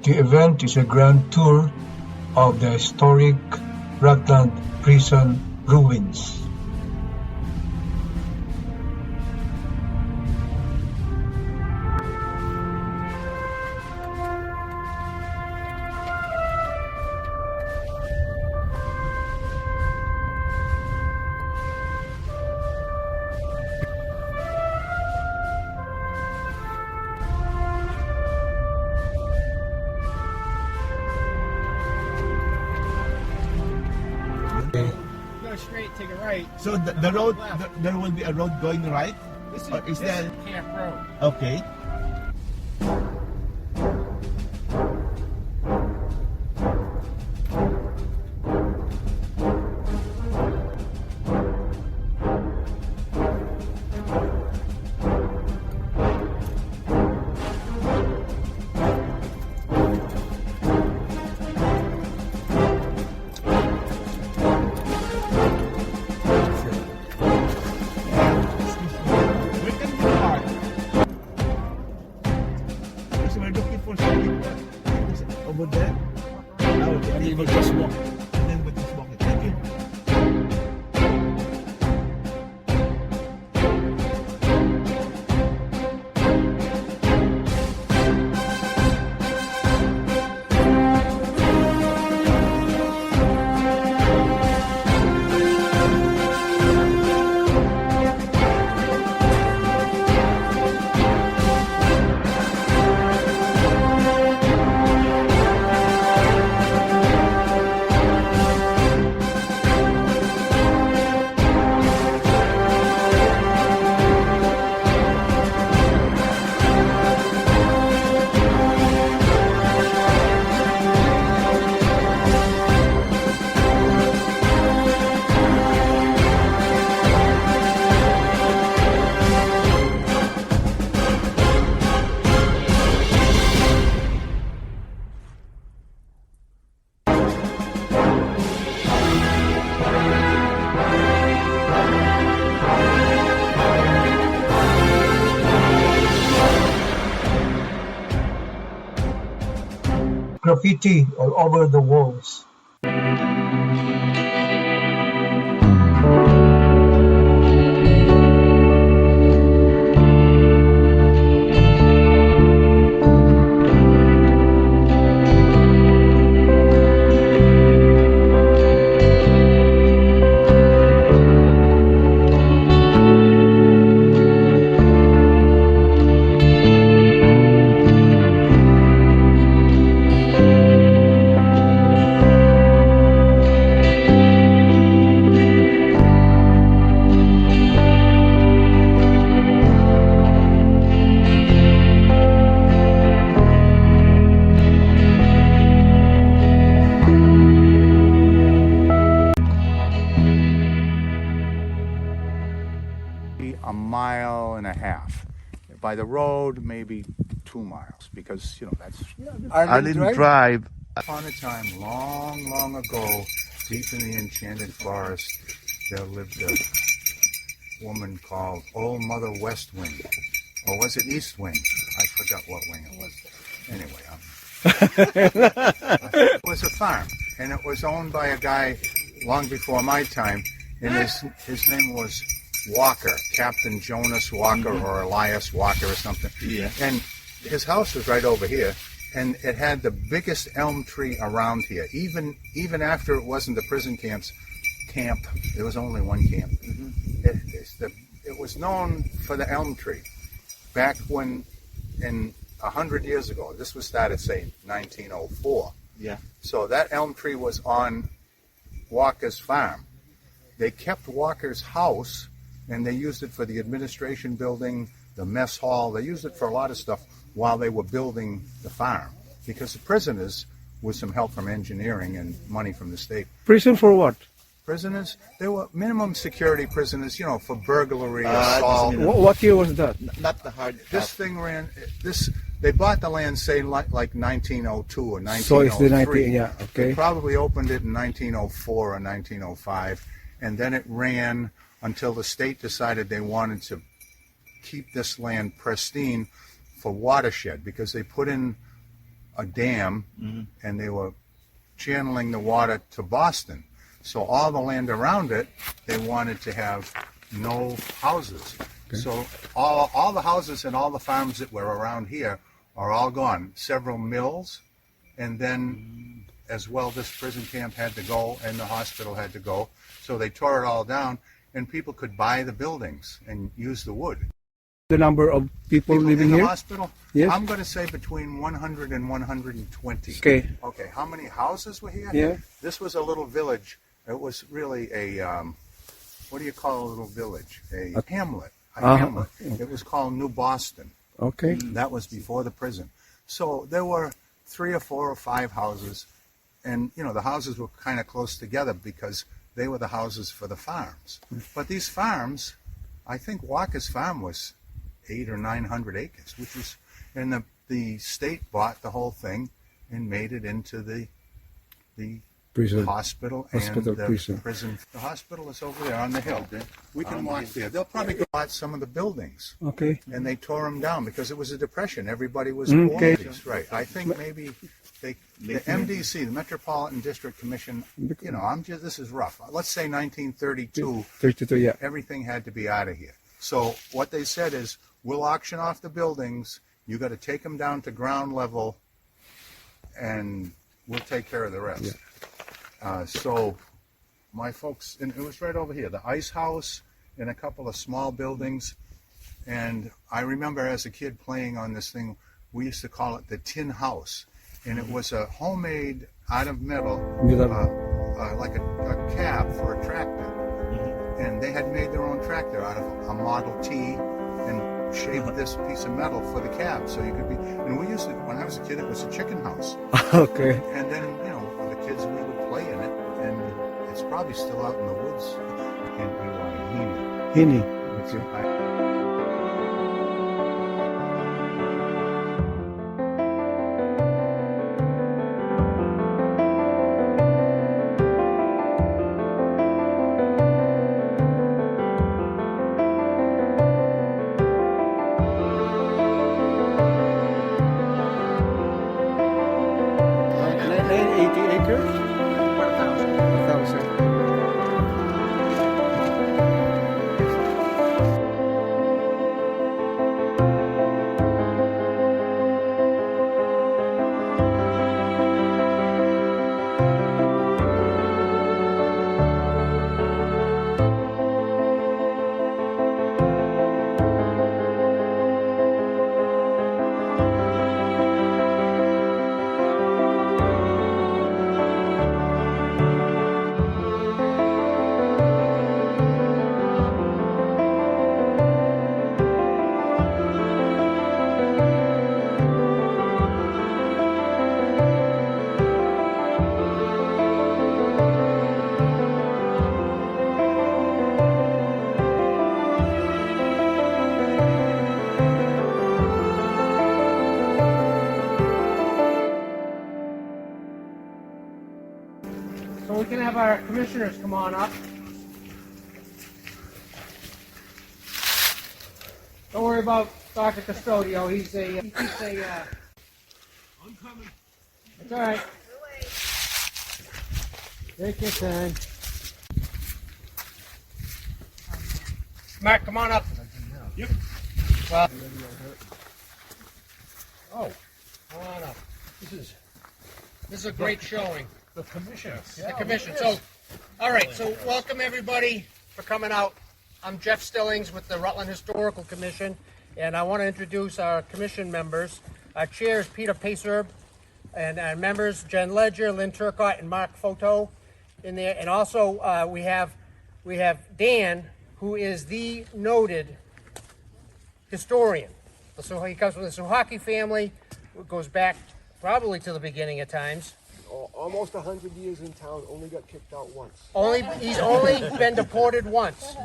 The event is a grand tour of the historic Rutland prison ruins. Go straight, take a right. So the road, there will be a road going right? This Or is that Camp Road. okay? We can be hard. So we're looking for something over there. Now we will just walk. And then we'll just walk it. Thank you. Graffiti all over the walls. A mile and a half. By the road, maybe 2 miles, because, that's Arlen Drive. upon a time, long, long ago, deep in the enchanted forest, there lived a woman called Old Mother West Wind. Or was it East Wind? I forgot what wing it was. Anyway, it was a farm, and it was owned by a guy long before my time, and his name was Walker, Captain Jonas Walker or Elias Walker or something. Yeah. And his house was right over here, and it had the biggest elm tree around here. Even after it wasn't the prison camp, there was only one camp. It was known for the elm tree. Back when, 100 years ago, this was started, say, 1904. Yeah. So that elm tree was on Walker's farm. They kept Walker's house, and they used it for the administration building, the mess hall. They used it for a lot of stuff while they were building the farm, because the prisoners, with some help from engineering and money from the state. Prison for what? Prisoners, they were minimum security prisoners, for burglary, assault. What year was that? Not the hard. This thing ran, they bought the land, say, like 1902 or 1903. So it's the 19, yeah, okay. They probably opened it in 1904 or 1905, and then it ran until the state decided they wanted to keep this land pristine for watershed, because they put in a dam, and they were channeling the water to Boston. So all the land around it, they wanted to have no houses. So all the houses and all the farms that were around here are all gone. Several mills, and then as well this prison camp had to go and the hospital had to go. So they tore it all down, and people could buy the buildings and use the wood. The number of people living in the here? hospital? Yes. I'm going to say between 100 and 120. Okay. Okay, how many houses were here? Yeah. This was a little village. It was really a, what do you call a little village? A hamlet. A hamlet. It was called New Boston. Okay. That was before the prison. So there were 3 or 4 or 5 houses, and you know the houses were kind of close together because they were the houses for the farms. But these farms, I think Walker's farm was 800 or 900 acres, which was, and the state bought the whole thing and made it into the Prison. hospital Hospital, and the prison. prison. The hospital is over there on the hill. We can walk there. They'll probably go out some of the buildings. Okay. And they tore them down because it was a depression. Everybody was Okay. poor. Right. I think maybe the MDC, the Metropolitan District Commission, you know, this is rough. Let's say 1932, 32, yeah. everything had to be out of here. So what they said is, we'll auction off the buildings. You got to take them down to ground level, and we'll take care of the rest. Yeah. So my folks, and it was right over here, the ice house and a couple of small buildings. And I remember as a kid playing on this thing, we used to call it the tin house. And it was a homemade, out of metal, like a cab for a tractor. And they had made their own tractor out of a Model T and shaped this piece of metal for the cab. So you could be, and we used to, when I was a kid, it was a chicken house. Okay. And then, you know, the kids, we would play in it, and it's probably still out in the woods in Hini. Heaney. So we can have our commissioners come on up. Don't worry about Dr. Custodio. He keeps a. I'm coming. It's all right. Take your time. Mark, come on up. Yep. Well. Oh, come on up. This is a great showing. The commission. The commission. So, all right. So, welcome everybody for coming out. I'm Jeff Stillings with the Rutland Historical Commission, and I want to introduce our commission members. Our chair is Peter Pacerb, and our members Jen Ledger, Lynn Turcott, and Mark Photo in there. And also we have Dan, who is the noted historian. So he comes from the Suhaki family. Goes back probably to the beginning of times. Almost 100 years in town, only got kicked out once. He's only been deported once.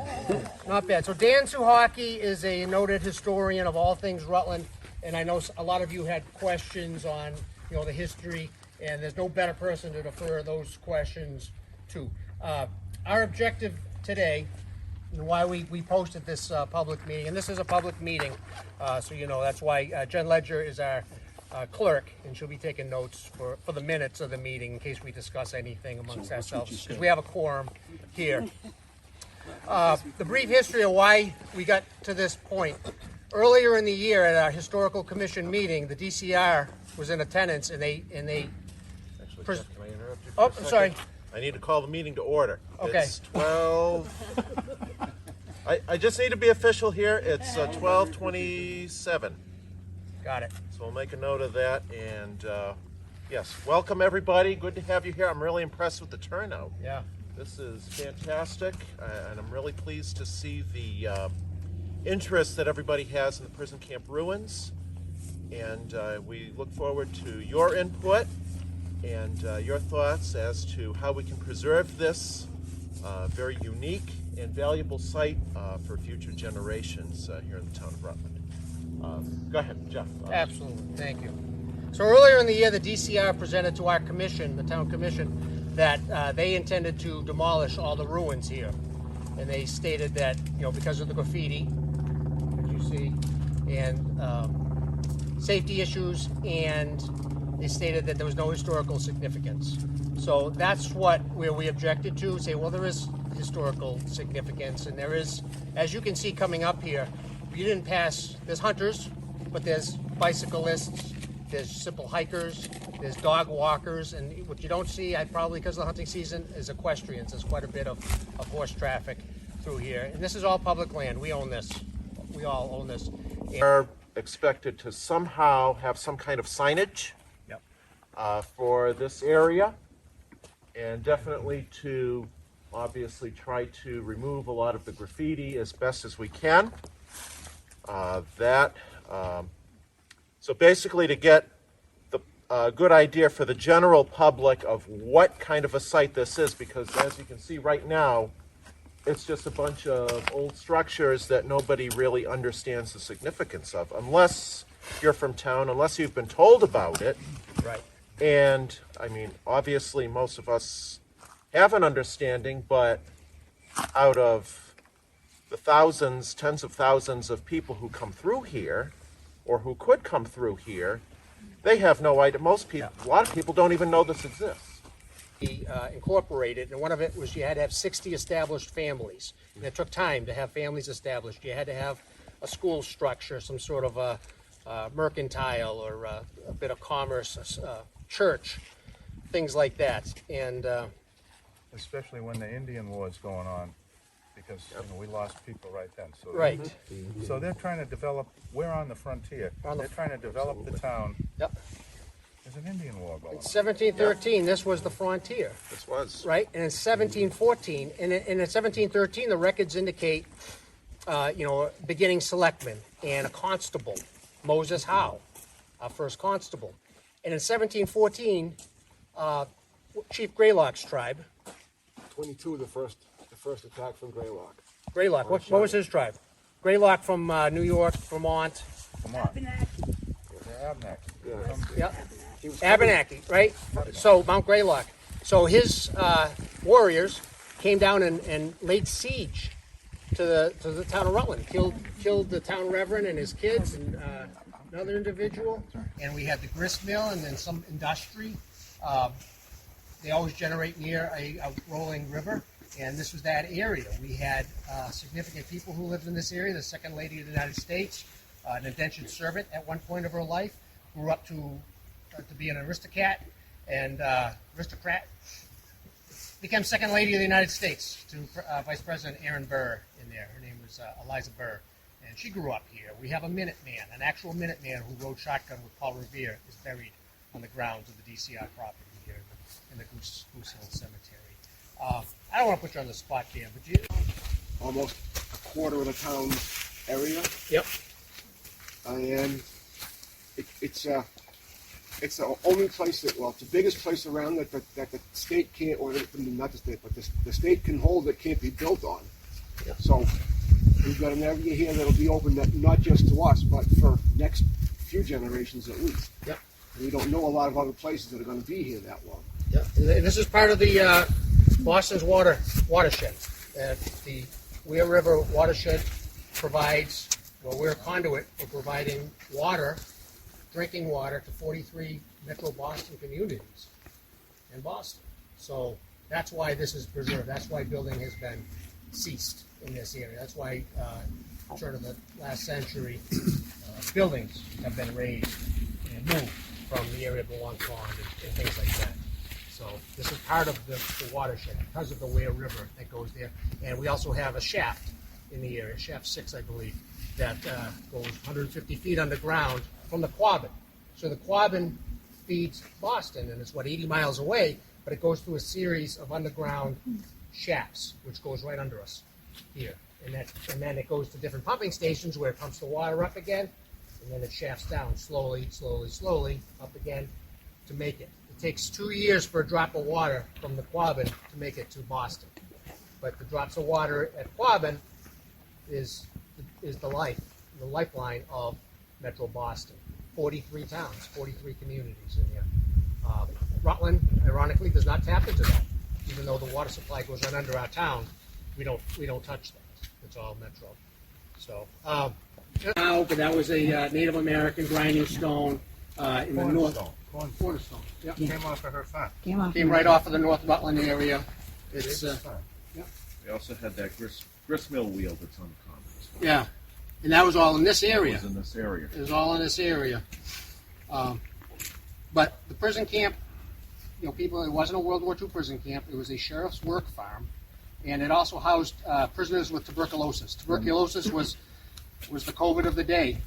Not bad. So Dan Suhaki is a noted historian of all things Rutland, and I know a lot of you had questions on, you know, the history, and there's no better person to defer those questions to. Our objective today, and why we posted this public meeting, and this is a public meeting, so you know that's why Jen Ledger is our clerk, and she'll be taking notes for the minutes of the meeting in case we discuss anything amongst ourselves, because we have a quorum here. The brief history of why we got to this point. Earlier in the year at our Historical Commission meeting, the DCR was in attendance, and they Actually, Jeff, can I interrupt you for Oh, a I'm second? sorry. I need to call the meeting to order. Okay. It's 12. I just need to be official here. It's 12:27. Got it. So we'll make a note of that. And yes, welcome everybody. Good to have you here. I'm really impressed with the turnout. Yeah. This is fantastic, and I'm really pleased to see the interest that everybody has in the prison camp ruins. And we look forward to your input and your thoughts as to how we can preserve this very unique and valuable site for future generations here in the town of Rutland. Go ahead, Jeff. Absolutely, thank you. So earlier in the year, the DCR presented to our commission, the town commission, that they intended to demolish all the ruins here. And they stated that, because of the graffiti, as you see, and safety issues, and they stated that there was no historical significance. So that's where we objected to, say, well, there is historical significance, and there is, as you can see coming up here, you didn't pass, there's hunters, but there's bicyclists, there's simple hikers, there's dog walkers, and what you don't see, probably because of the hunting season, is equestrians. There's quite a bit of horse traffic through here, and this is all public land. We own this. We all own this. Are expected to somehow have some kind of signage for this area, and definitely to obviously try to remove a lot of the graffiti as best as we can. So basically to get the good idea for the general public of what kind of a site this is, because as you can see right now, it's just a bunch of old structures that nobody really understands the significance of, unless you're from town, unless you've been told about it. Right. And, I mean, obviously most of us have an understanding, but out of the thousands, tens of thousands of people who come through here, or who could come through here, they have no idea. Most people, a lot of people don't even know this exists. Incorporated, and one of it was you had to have 60 established families. And it took time to have families established. You had to have a school structure, some sort of a mercantile or a bit of commerce, church, things like that. And Especially when the Indian War is going on, because we lost people right then. So right. So they're trying to develop. We're on the frontier. They're trying to develop the town. Yep. There's an Indian War going In on. 1713, this was the frontier. This was. Right, and in 1714, and in 1713, the records indicate, beginning selectman and a constable, Moses Howe, our first constable. And in 1714, Chief Greylock's tribe. 22, the first attack from Greylock. Greylock, what was his tribe? Greylock from New York, Vermont. Come on. They're Abnaks. Yeah. Abenaki, right? So Mount Greylock. So his warriors came down and laid siege to the town of Rutland. Killed the town reverend and his kids and another individual. And we had the grist mill and then some industry. They always generate near a rolling river, and this was that area. We had significant people who lived in this area. The Second Lady of the United States, an indentured servant at one point of her life, grew up to be an aristocrat, became Second Lady of the United States to Vice President Aaron Burr in there. Her name was Eliza Burr, and she grew up here. We have a Minuteman, an actual Minuteman who rode shotgun with Paul Revere, is buried on the grounds of the DCR property here in the Goose Hill Cemetery. I don't want to put you on the spot, Dan, but you... Almost a quarter of the town's area. Yep. And it's the only place it's the biggest place around that the state can't, or not the state, but the state can hold that can't be built on. Yep. So we've got an area here that'll be open not just to us, but for next few generations at least. Yep. We don't know a lot of other places that are going to be here that long. Yep. And this is part of the Boston's watershed. The Weir River watershed provides, we're a conduit for providing water drinking water to 43 Metro Boston communities in Boston. So that's why this is preserved. That's why building has been ceased in this area. That's why, turn of the last century, buildings have been raised and moved from the area of the Long Pond and things like that. So this is part of the watershed because of the Ware River that goes there. And we also have a shaft in the area, shaft 6, I believe, that goes 150 feet underground from the Quabbin. So the Quabbin feeds Boston, and it's, 80 miles away, but it goes through a series of underground shafts, which goes right under us here. And then it goes to different pumping stations where it pumps the water up again, and then it shafts down slowly, slowly, slowly, up again to make it. It takes 2 years for a drop of water from the Quabbin to make it to Boston. But the drops of water at Quabbin is the lifeline of Metro Boston. 43 towns, 43 communities in here. Rutland, ironically, does not tap into that. Even though the water supply goes right under our town, we don't touch that. It's all Metro. So now, but that was a Native American grinding stone in the north. Cornerstone. Yep. Came off of her farm. Came right off of the North Rutland area. It's They also had that gristmill wheel that's on the common as well. yeah, and that was all in this It area. was in this area. It was all in this area. But the prison camp, people, it wasn't a World War II prison camp. It was a sheriff's work farm, and it also housed prisoners with tuberculosis. Tuberculosis was the COVID of the day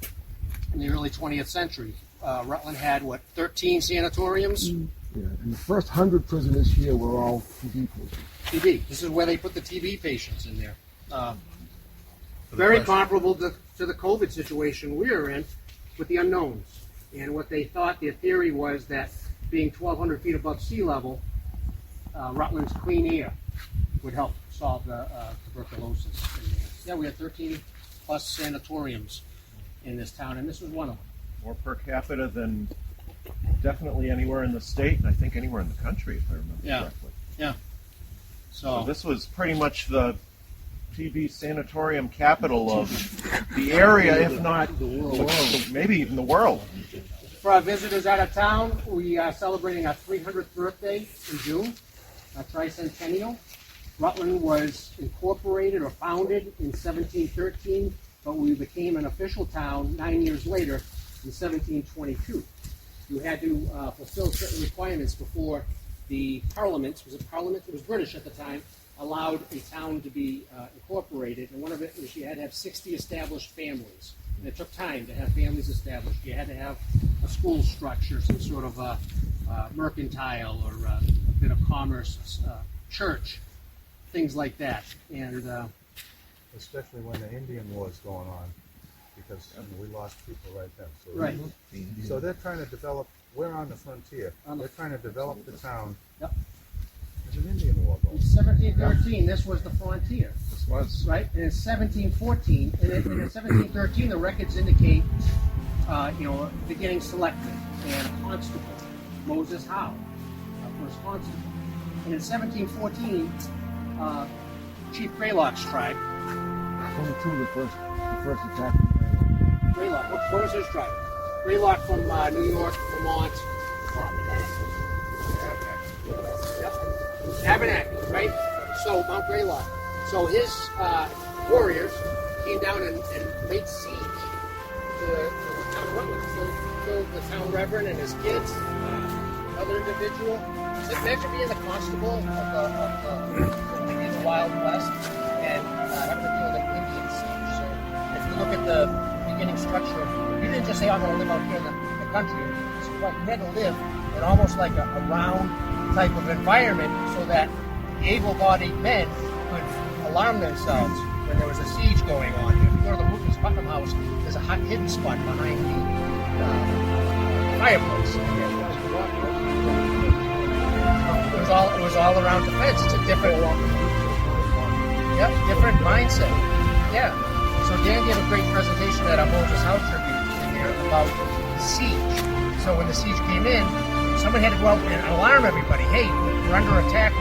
in the early 20th century. Rutland had, 13 sanatoriums? Yeah, and the first 100 prisoners here were all TB patients. TB. This is where they put the TB patients in there. Very comparable to the COVID situation we were in with the unknowns. And what they thought, their theory was that being 1,200 feet above sea level, Rutland's clean air would help solve the tuberculosis in there. Yeah, we had 13 plus sanatoriums in this town, and this was one of them. More per capita than definitely anywhere in the state, and I think anywhere in the country, if I remember correctly. Yeah. So this was pretty much the TB sanatorium capital of the area, if not maybe even the world. For our visitors out of town, we are celebrating our 300th birthday in June, our tricentennial. Rutland was incorporated or founded in 1713, but we became an official town 9 years later in 1722. You had to fulfill certain requirements before the Parliament, it was British at the time, allowed a town to be incorporated, and one of it was you had to have 60 established families. And it took time to have families established. You had to have a school structure, some sort of mercantile or a bit of commerce, church, things like that. And especially when the Indian War is going on, because we lost people right then. So right. So they're trying to develop. We're on the frontier. They're trying to develop the town. Yep. There's an Indian War going. In 1713, this was the frontier. This was. Right? And in 1714, and in 1713, the records indicate, beginning selectman and a constable, Moses Howe, first constable. And in 1714, Chief Greylock's tribe. 22, the first attack. Greylock. What was his tribe? Greylock from New York, Vermont. Yep. Tabernacle, right? So Mount Greylock. So his warriors came down and laid siege to the town of Rutland. Killed the town reverend and his kids, other individual. So imagine being the constable of the Wild West and having to deal with an Indian siege. So if you look at the beginning structure, you didn't just say, I'm going to live out here in the country. You had to live in almost like a round type of environment so that able-bodied men could alarm themselves when there was a siege going on. If you go to the Rutland's Putnam House, there's a hot hidden spot behind the fireplace. It was all around defense. It's a different mindset. Yeah. So Dan gave a great presentation at our Moses House tribute in there about the siege. So when the siege came in, someone had to go out and alarm everybody. Hey, we're under attack.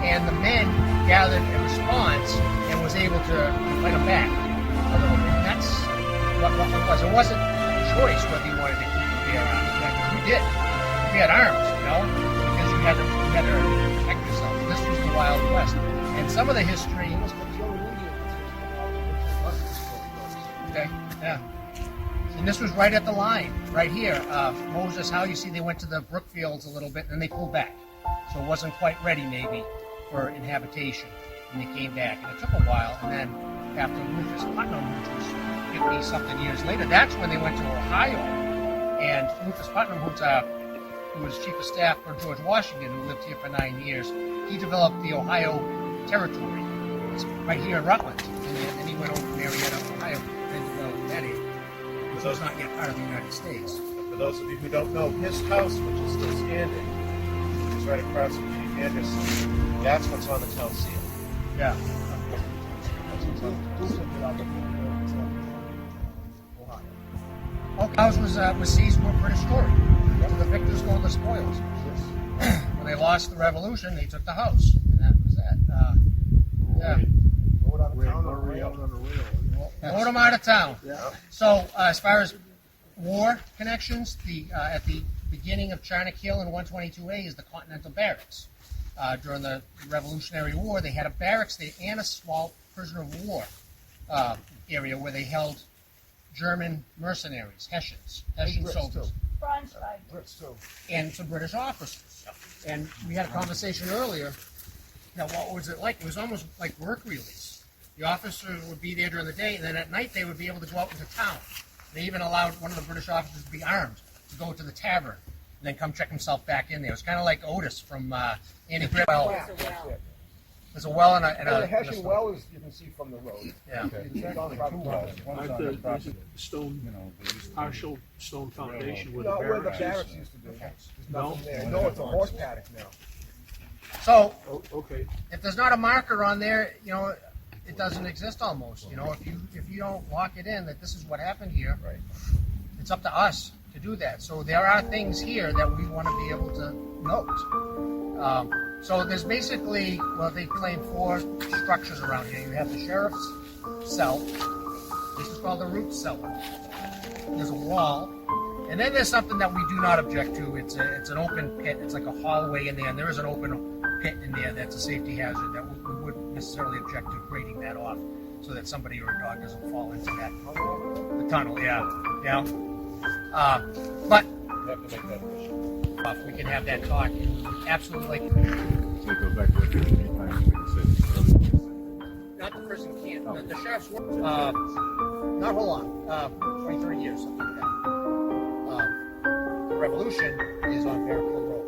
And the men gathered a response and was able to fight them back. And that's what it was. It wasn't choice whether you wanted to keep the bear arms back. We did. We had arms, you know, because you had to protect yourself. This was the Wild West. And some of the history. Okay, yeah. And this was right at the line, right here. Moses, how you see they went to the Brookfields a little bit, and then they pulled back. So it wasn't quite ready, maybe, for inhabitation. And they came back. And it took a while. And then after Rufus Putnam, which was 50-something years later, that's when they went to Ohio. And Rufus Putnam, who was chief of staff for George Washington, who lived here for 9 years, he developed the Ohio Territory. It's right here in Rutland. And then he went over to Marietta, Ohio, and developed that area. So it's not yet part of the United States. For those of you who don't know, his house, which is still standing, is right across from Chief Anderson. That's what's on the town seal. Yeah. Oak House was seized for British story. So the victors go to the spoils. When they lost the Revolution, they took the house, and that was that. Rode them out of town. Yeah. So as far as war connections, at the beginning of China Kill in 122A is the Continental Barracks. During the Revolutionary War, they had a barracks there and a small prisoner of war area where they held German mercenaries, Hessian soldiers, and some British officers. And we had a conversation earlier. Now, what was it like? It was almost like work release. The officers would be there during the day, and then at night they would be able to go out into town. They even allowed one of the British officers to be armed to go to the tavern and then come check himself back in there. It was kind of like Otis from Annie Griffith. There's a well and The Hessian well is you can see from the road. Yeah. It's on private property. There's a stone, partial stone foundation where Not where the the barracks barracks is. used to be. There's No? nothing there. No, it's a horse paddock now. So Oh, okay. if there's not a marker on there, you know, it doesn't exist almost. You know, if you don't lock it in that this is what happened here, Right. it's up to us to do that. So there are things here that we want to be able to note. So there's basically, well, they claim 4 structures around here. You have the sheriff's cell. This is called the root cellar. There's a wall. And then there's something that we do not object to. It's an open pit. It's like a hallway in there, and there is an open pit in there that's a safety hazard that we wouldn't necessarily object to grading that off so that somebody or a dog doesn't fall into that. The tunnel, yeah. But You have to make that official. we can have that talk. Absolutely. So go back to what you said. Not the prison camp. The sheriff's work. Not whole long. 20, 30 years, something like that. The Revolution is on Bear Hill Road.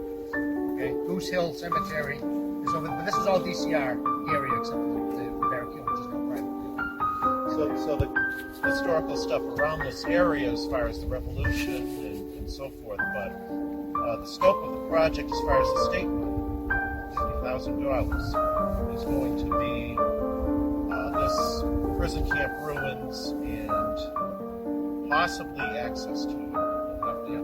Okay, Goose Hill Cemetery is over. But this is all DCR area except for the Bear Hill, which is no private. So the historical stuff around this area as far as the Revolution and so forth, but the scope of the project as far as the state, $50,000, is going to be this prison camp ruins and possibly access to it. We'll have to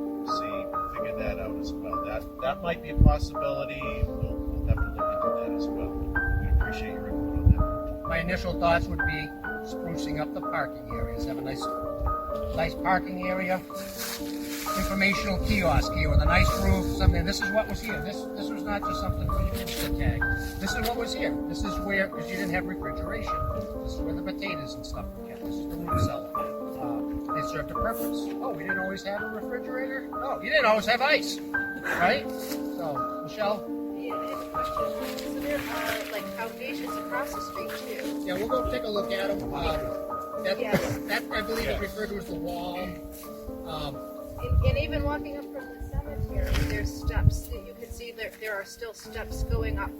figure that out as well. That might be a possibility. We'll have to look into that as well. We appreciate your input on that. My initial thoughts would be sprucing up the parking areas. Have a nice parking area. Informational kiosk here with a nice roof, something. This is what was here. This was not just something for you to tag. This is what was here. This is where, because you didn't have refrigeration, this is where the potatoes and stuff were kept. This is the root cellar. They served a purpose. Oh, we didn't always have a refrigerator? No, you didn't always have ice, right? So, Michelle? Yeah, I have a question. So there are like foundations across the street too. Yeah, we'll go take a look at them. Yeah. That I believe is referred to as the wall. And even walking up from the cemetery, there's steps. You can see there are still steps going up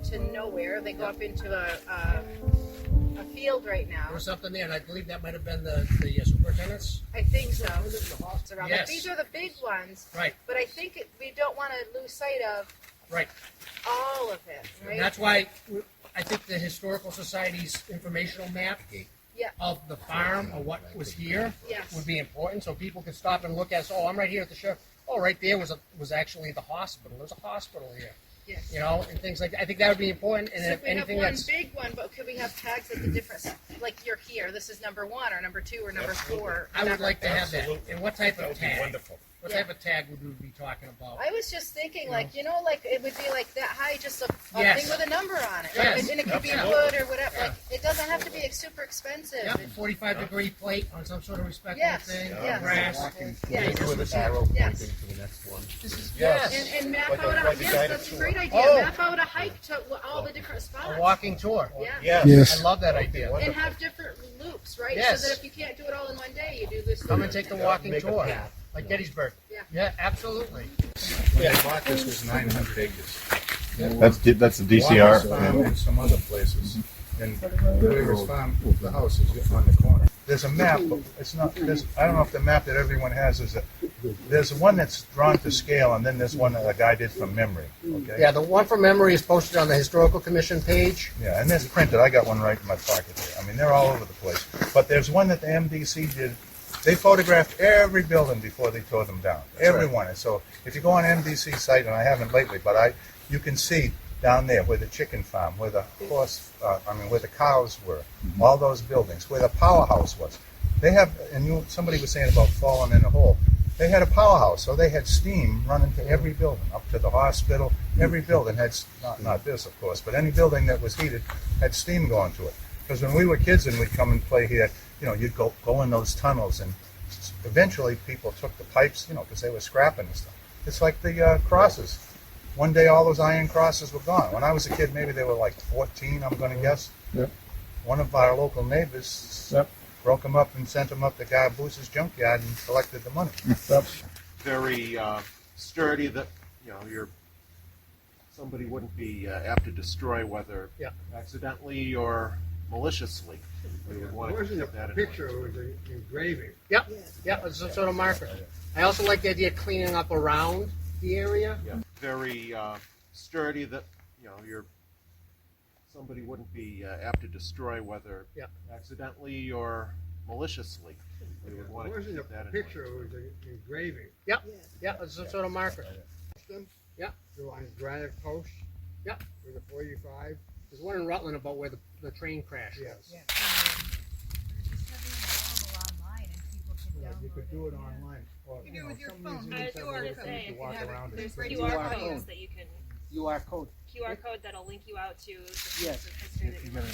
to nowhere. They go up into a field right now. There was something there, and I believe that might have been the superintendent's. I think so. It's around. Yes. These are the big ones. Right. But I think we don't want to lose sight of Right. all of it, right? And that's why I think the Historical Society's informational map Yeah. of the farm or what was here Yes. would be important, so people could stop and look at. So, I'm right here at the sheriff. Oh, right there was actually the hospital. There's a hospital here. Yes. You know, and things like that. I think that would be important. And So if if we have anything one that's big one, but could we have tags at the different, like you're here, this is number 1 or number 2 or number 4? I would whatever. like to have that. And what type That of would be tag? wonderful. What Yeah. type of tag would we be talking about? I was just thinking, like, you know, like it would be like that high, just a Yes. thing with a number on it. Yes. And it could be Absolutely. wood or whatever. Yeah. Like, it doesn't have to be super expensive. Yep, 45-degree plate on some sort of respectable Yes, thing. yes. Grass. Yeah. With an arrow Yes. pointing to the next one. Yes. And map Like a- out a, like a yes, guided that's a tour. great idea. Oh. Map out a hike to all the different spots. A walking tour. Yeah. Yes. I love that idea. And have different loops, right? Yes. So that if you can't do it all in one day, you do this. Come and take the walking Make a tour. path. Like Gettysburg. Yeah. Yeah, absolutely. When they bought this was 900 acres. That's the Walker's DCR. Farm and some other places. And Williams Farm, the house is on the corner. There's a map, but it's not, I don't know if the map that everyone has is, there's one that's drawn to scale, and then there's one that a guy did from memory, okay? Yeah, the one from memory is posted on the Historical Commission page. Yeah, and there's printed, I got one right in my pocket here. I mean, they're all over the place. But there's one that the MDC did, they photographed every building before they tore them down. Every one. And so if you go on MDC site, and I haven't lately, but you can see down there where the chicken farm, where the where the cows were, all those buildings, where the powerhouse was. They have, and somebody was saying about falling in a hole. They had a powerhouse, so they had steam running to every building, up to the hospital. Every building had, not this, of course, but any building that was heated had steam going to it. Because when we were kids and we'd come and play here, you'd go in those tunnels, and eventually people took the pipes, because they were scrapping and stuff. It's like the crosses. One day all those iron crosses were gone. When I was a kid, maybe they were like 14, I'm going to guess. Yep. One of our local neighbors broke them up and sent them up to Guy Boose's junkyard and collected the money. Very sturdy that, somebody wouldn't be apt to destroy, whether accidentally or maliciously. We would want to keep that in mind. was an engraving. Yep, it's some sort of marker. I also like the idea of cleaning up around the area. Yeah. Very sturdy that, somebody wouldn't be apt to destroy, whether accidentally or maliciously. We would want to keep that in mind. it was an engraving. Yep, it's some sort of marker. Yep. On granite post. Yep. With a 45. There's one in Rutland about where the train crash was. You could do it online. Or, You do it with your phone. museums I have was a way going to for say, you if to walk around there's it. QR codes that you can, QR code. QR code that'll link you out to the Yes. pieces of history that you want.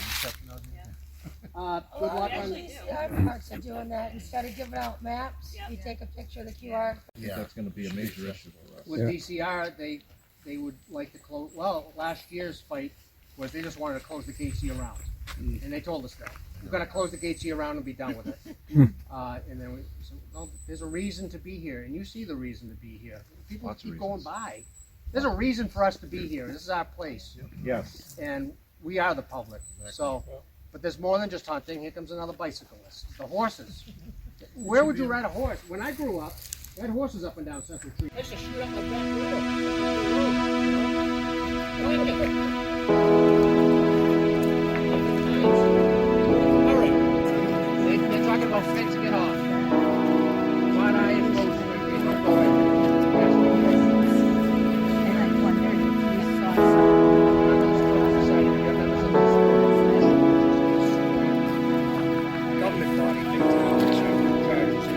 Good luck on actually do. DCR parks are doing that. Instead of giving out maps, Yep. you take a picture of the QR. That's going to be a major issue for us. With DCR, they would like to close. Well, last year's fight was they just wanted to close the gates year round, and they told us that we're going to close the gates year round and be done with it. And then there's a reason to be here, and you see the reason to be here. People Lots of keep going reasons. by. There's a reason for us to be here. This is our place, Yes. and we are the public. So, but there's more than just hunting. Here comes another bicyclist. The horses. Where would you ride a horse? When I grew up, I had horses up and down Central Street. I used to shoot up my back All right. They're talking about fencing it off. Why not I close it? Don't go in. Government body, big town, charges.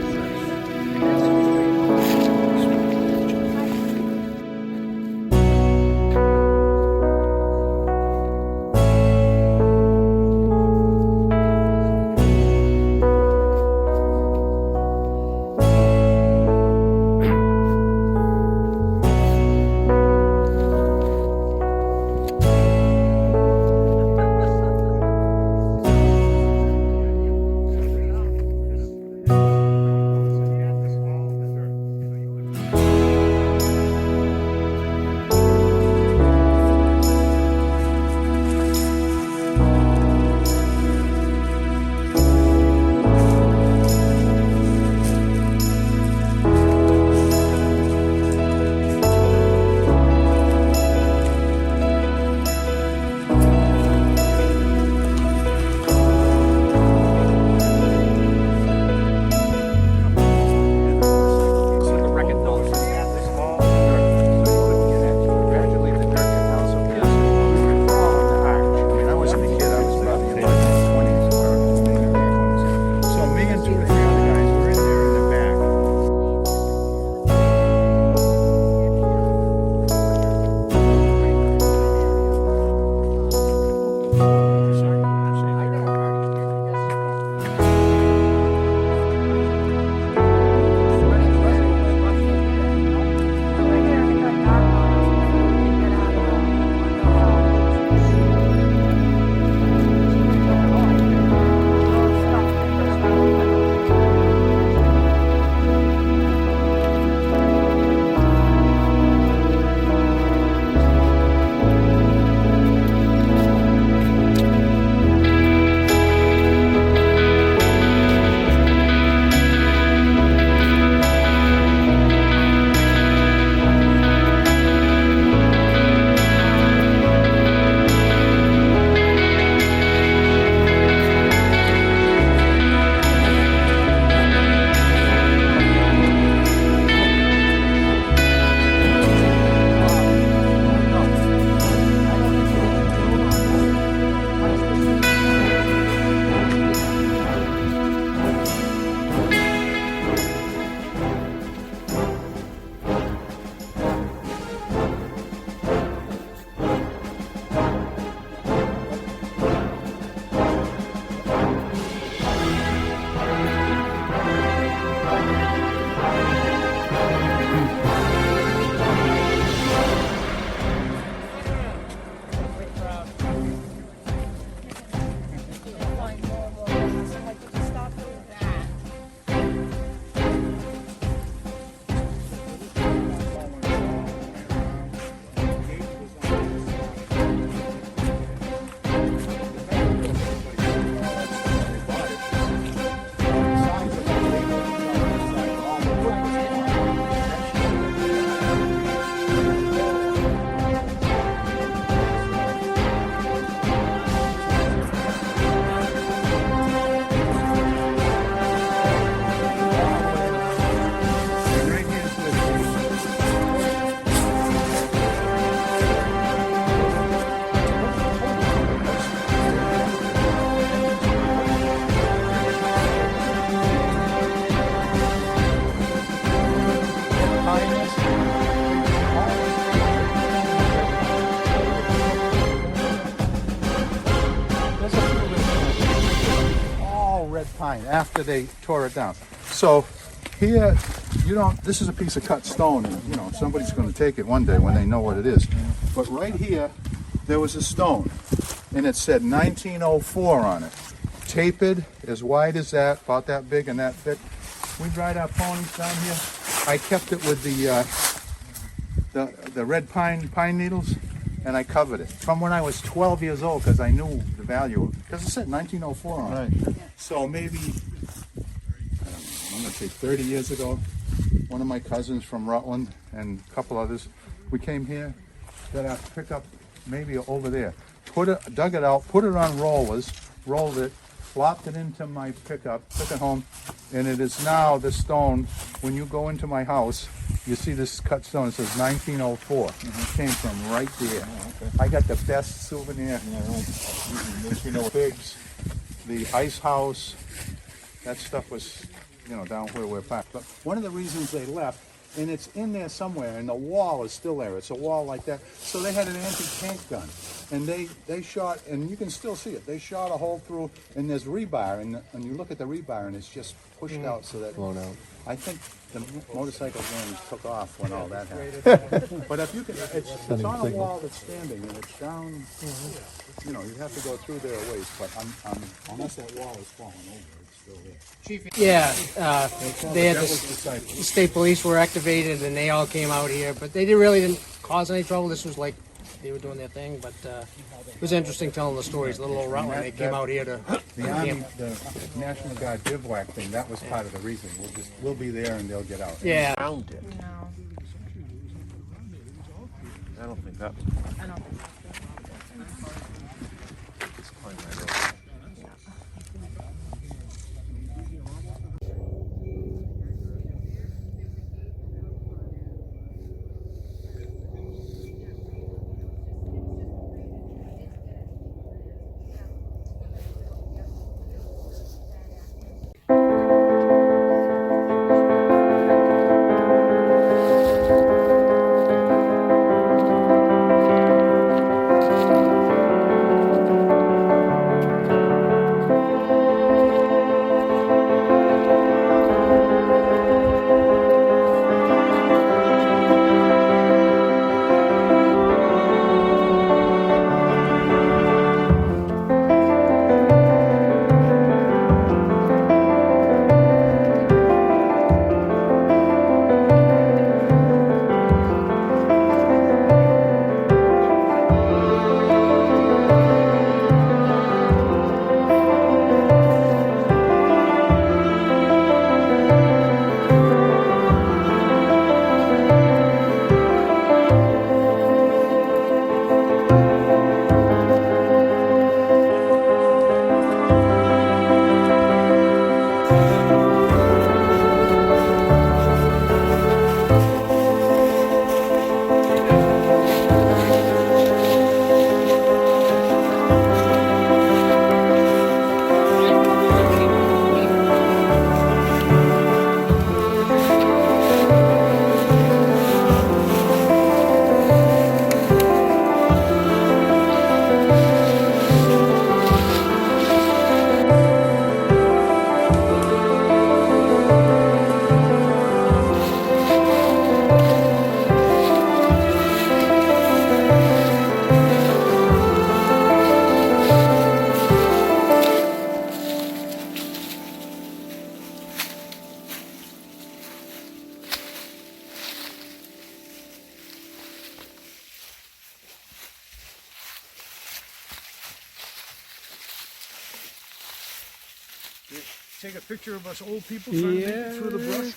fine after they tore it down. So here, this is a piece of cut stone, and somebody's going to take it one day when they know what it is. But right here, there was a stone, and it said 1904 on it. Tapered, as wide as that, about that big and that thick. We'd ride our ponies down here. I kept it with the red pine needles, and I covered it from when I was 12 years old because I knew the value of it. Because it said 1904 on it. So maybe, I'm going to say 30 years ago, one of my cousins from Rutland and a couple others, we came here, got our pickup maybe over there, dug it out, put it on rollers, rolled it, flopped it into my pickup, took it home, and it is now the stone. When you go into my house, you see this cut stone. It says 1904. It came from right there. I got the best souvenir. Pigs, the ice house. That stuff was, down where we're parked. But one of the reasons they left, and it's in there somewhere, and the wall is still there. It's a wall like that. So they had an anti-tank gun, and they shot, and you can still see it. They shot a hole through, and there's rebar, and you look at the rebar, and it's just pushed out so that blown out. I think the motorcycle gangs took off when all that happened. But if you can, it's on a wall that's standing, and it's down. You have to go through there a ways, but unless that wall is falling over. Chief, yeah, they had the state police were activated and they all came out here, but they didn't cause any trouble. This was like they were doing their thing, but it was interesting telling the stories. Little old Rutland, they came out here to the Army, the National Guard bivouac thing. That was part of the reason. We'll be there and they'll get out. Yeah. Found it. I don't think that. I don't think It's fine, right over. Take a picture of us old people trying to make it through the brush.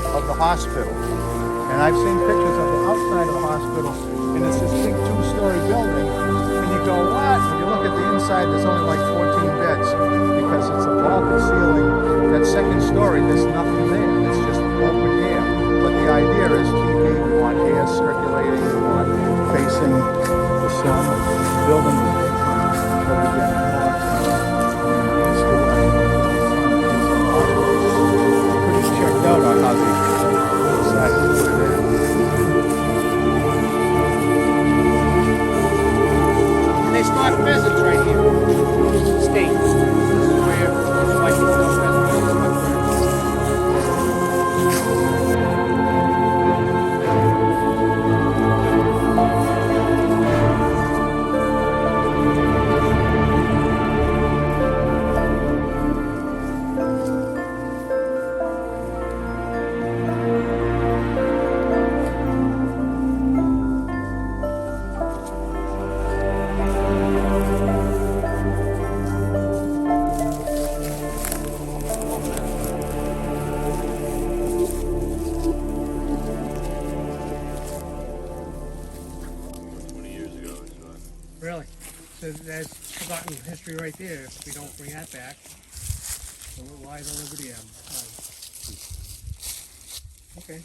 Of the hospital, and I've seen pictures of the outside of the hospital, and it's this big two-story building, and you go, what? When you look at the inside, there's only like 14 beds, because it's a vaulted ceiling. That second story, there's nothing there, it's just open air, but the idea is keeping on air circulating That's forgotten history right there, if we don't bring that back. So why the Liberty M? Okay.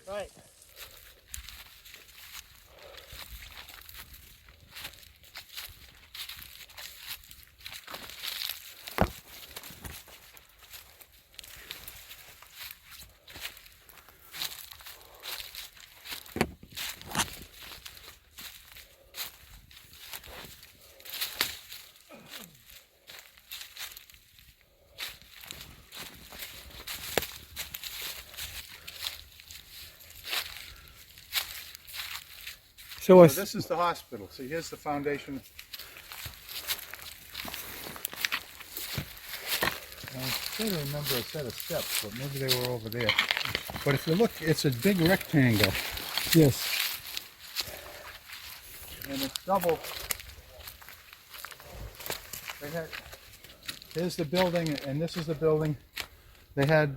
Right. So this is the hospital. See, here's the foundation. I still remember a set of steps, but maybe they were over there. But if you look, it's a big rectangle. Yes. And it's double. They had, here's the building, and this is the building. They had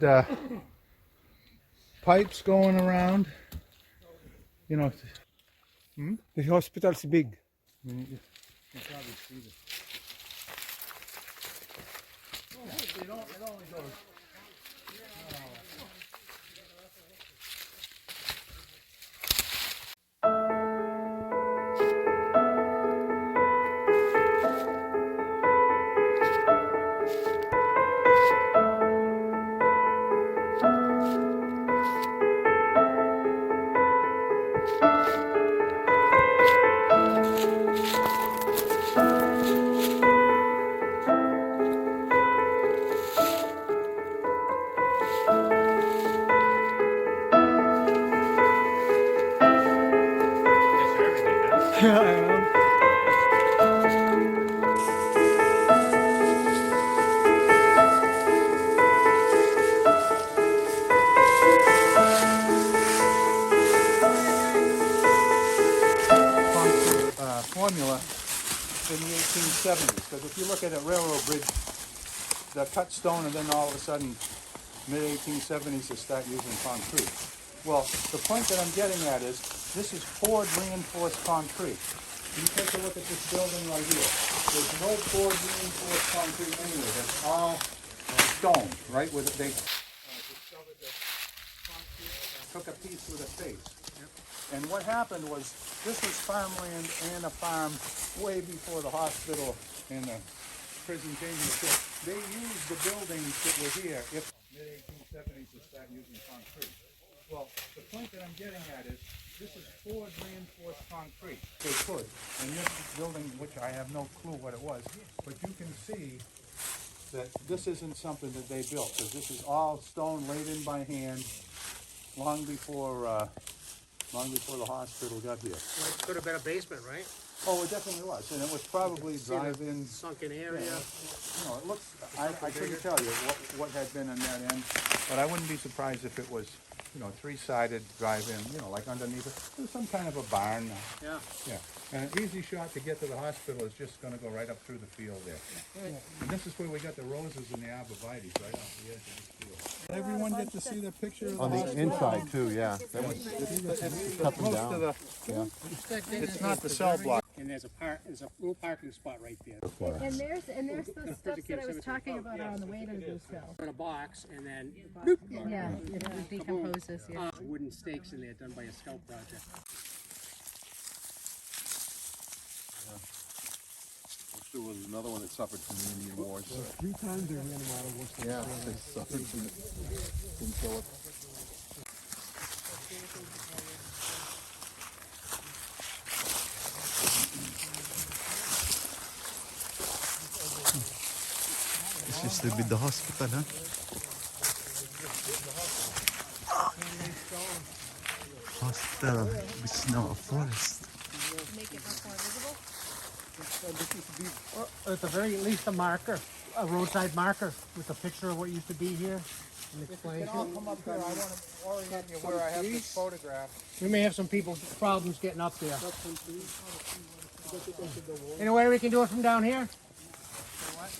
pipes going around. You know. The hospital's big. You can probably see this. It only goes. Formula in the 1870s, because if you look at a railroad bridge, the cut stone, and then all of a sudden, mid-1870s, they start using concrete. Well, the point that I'm getting at is, this is poured reinforced concrete. You take a look at this building right here. There's no poured reinforced concrete anywhere. That's all stone, right? Where they discovered that concrete took a piece with a face. And what happened was, this was farmland and a farm way before the hospital and the prison came here. They used the buildings that were here if mid-1870s to start using concrete. Well, the point that I'm getting at is, this is poured reinforced concrete. They could. And this building, which I have no clue what it was, but you can see that this isn't something that they built, because this is all stone laid in by hand long before the hospital got here. Well, it could have been a basement, right? Oh, it definitely was, and it was probably drive-in. Sunken area. You know, it looks. I couldn't tell you what had been on that end, but I wouldn't be surprised if it was, you know, three-sided drive-in. You know, like underneath it, there's some kind of a barn. Yeah. Yeah. And an easy shot to get to the hospital is just going to go right up through the field there. Yeah. And this is where we got the roses and the arborvitaes, right off the edge of this field. Everyone get to see the picture of On the inside too, yeah. That was cut them down. It's not the cell block. And there's a little parking spot right there. And there's the steps that I was talking about on the way to the Goose Hill. In a box, and then Yeah, it decomposes, yeah. wooden stakes in there done by a scout project. There was another one that suffered from the Indian Wars. 3 times they ran them out of Worcester. Yeah, they suffered from it. Didn't kill it. This used to be the hospital, huh? Hospital, it's now a forest. Make it much more visible. Or at the very least, a marker, a roadside marker with a picture of what used to be here. And explanation. I'll come up here. I want to orient you where I have this photograph. We may have some problems getting up there. Any way we can do it from down here?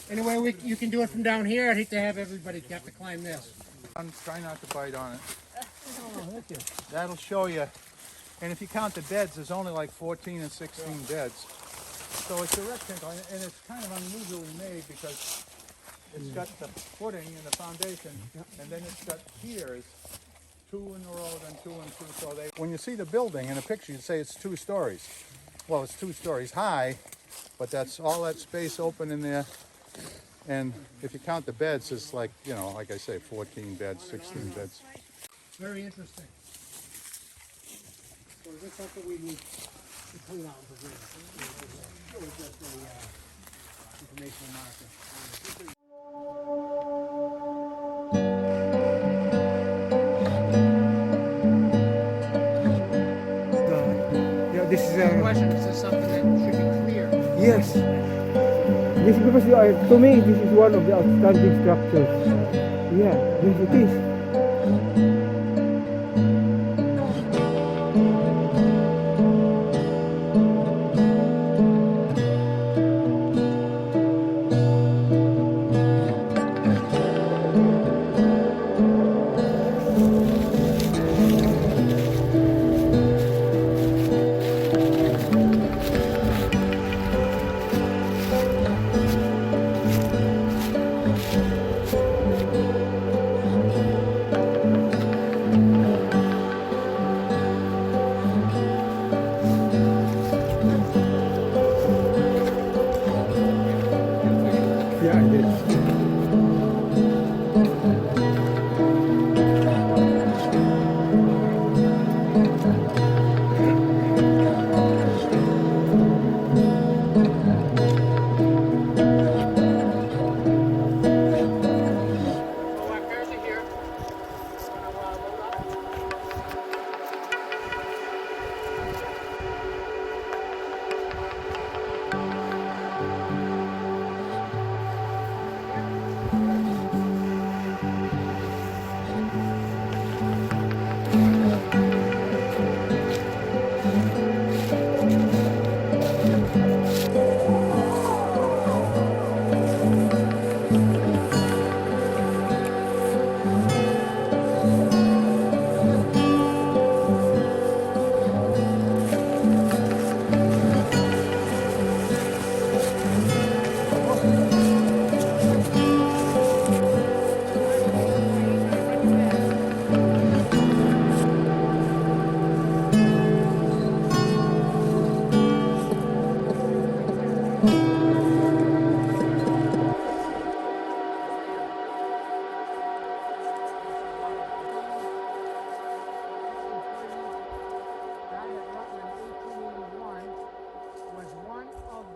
Any way you can do it from down here? I'd hate to have everybody have to climb this. Try not to bite on it. thank you. That'll show you. And if you count the beds, there's only like 14 and 16 beds. So it's a rectangle, and it's kind of unusually made because it's got the footing and the foundation, and then it's got piers, 2 in a row, then 2 and 2. So when you see the building in a picture, you'd say it's 2 stories. Well, it's 2 stories high, but that's all that space open in there. And if you count the beds, it's like, you know, like I say, 14 beds, 16 beds. Very interesting. So is this something we need to clean out and preserve? Or just a informational marker? This is Question, is this something that should be clear? yes. This because to me this is one of the outstanding structures. Yeah, yes it is. Yeah, I did. So our cars are here. Wanna load up? Died at Rutland in 1881, was one of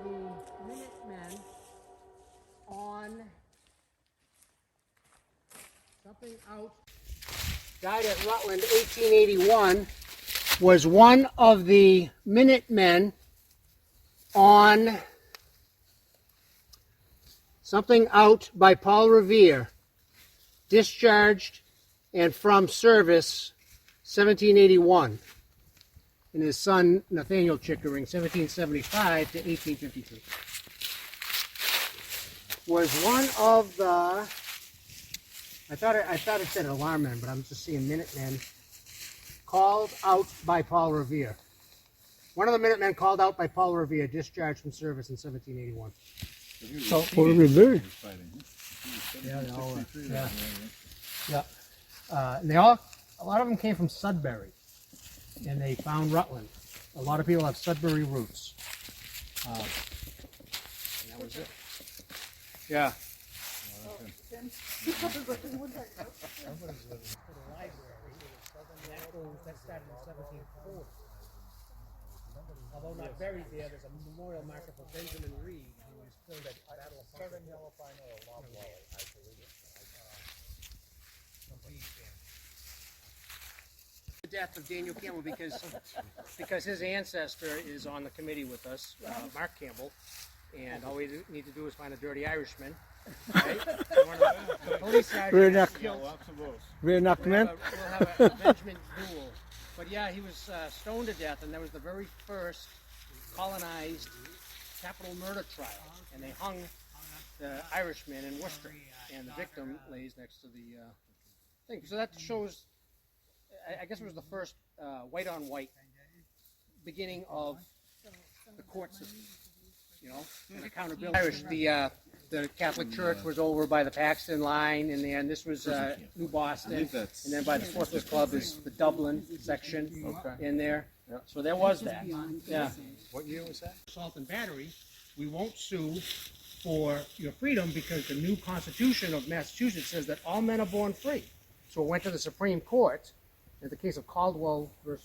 the Minutemen on something out. Died at Rutland 1881, was one of the Minutemen on something out by Paul Revere, discharged and from service 1781. And his son Nathaniel Chickering, 1775 to 1852, was one of the. I thought it said alarmmen, but I'm just seeing Minutemen called out by Paul Revere. One of the Minutemen called out by Paul Revere, discharged from service in 1781. So For Revere. yeah, they all and they all. A lot of them came from Sudbury. And they found Rutland. A lot of people have Sudbury roots. And that was it. Yeah. That started in 1740. Although not buried there, there's a memorial marker for Benjamin Reed, who was killed at Battle of Southern the death of Daniel Campbell because his ancestor is on the committee with us, Mark Campbell, and all we need to do is find a dirty Irishman. Right? The police sergeant killed. Reenactment. We'll have a Benjamin duel. But yeah, he was stoned to death, and that was the very first colonized capital murder trial. And they hung the Irishman in Worcester, and the victim lays next to the thing. So that shows. I guess it was the first white on white beginning of the court system, you know, and accountability. Irish, the Catholic Church was over by the Paxton line, and then this was New Boston, and then by the Sportsman's Club is the Dublin section in there. So there was that. Yeah. What year was that? Assault and battery, we won't sue for your freedom because the new Constitution of Massachusetts says that all men are born free. So it went to the Supreme Court in the case of Caldwell versus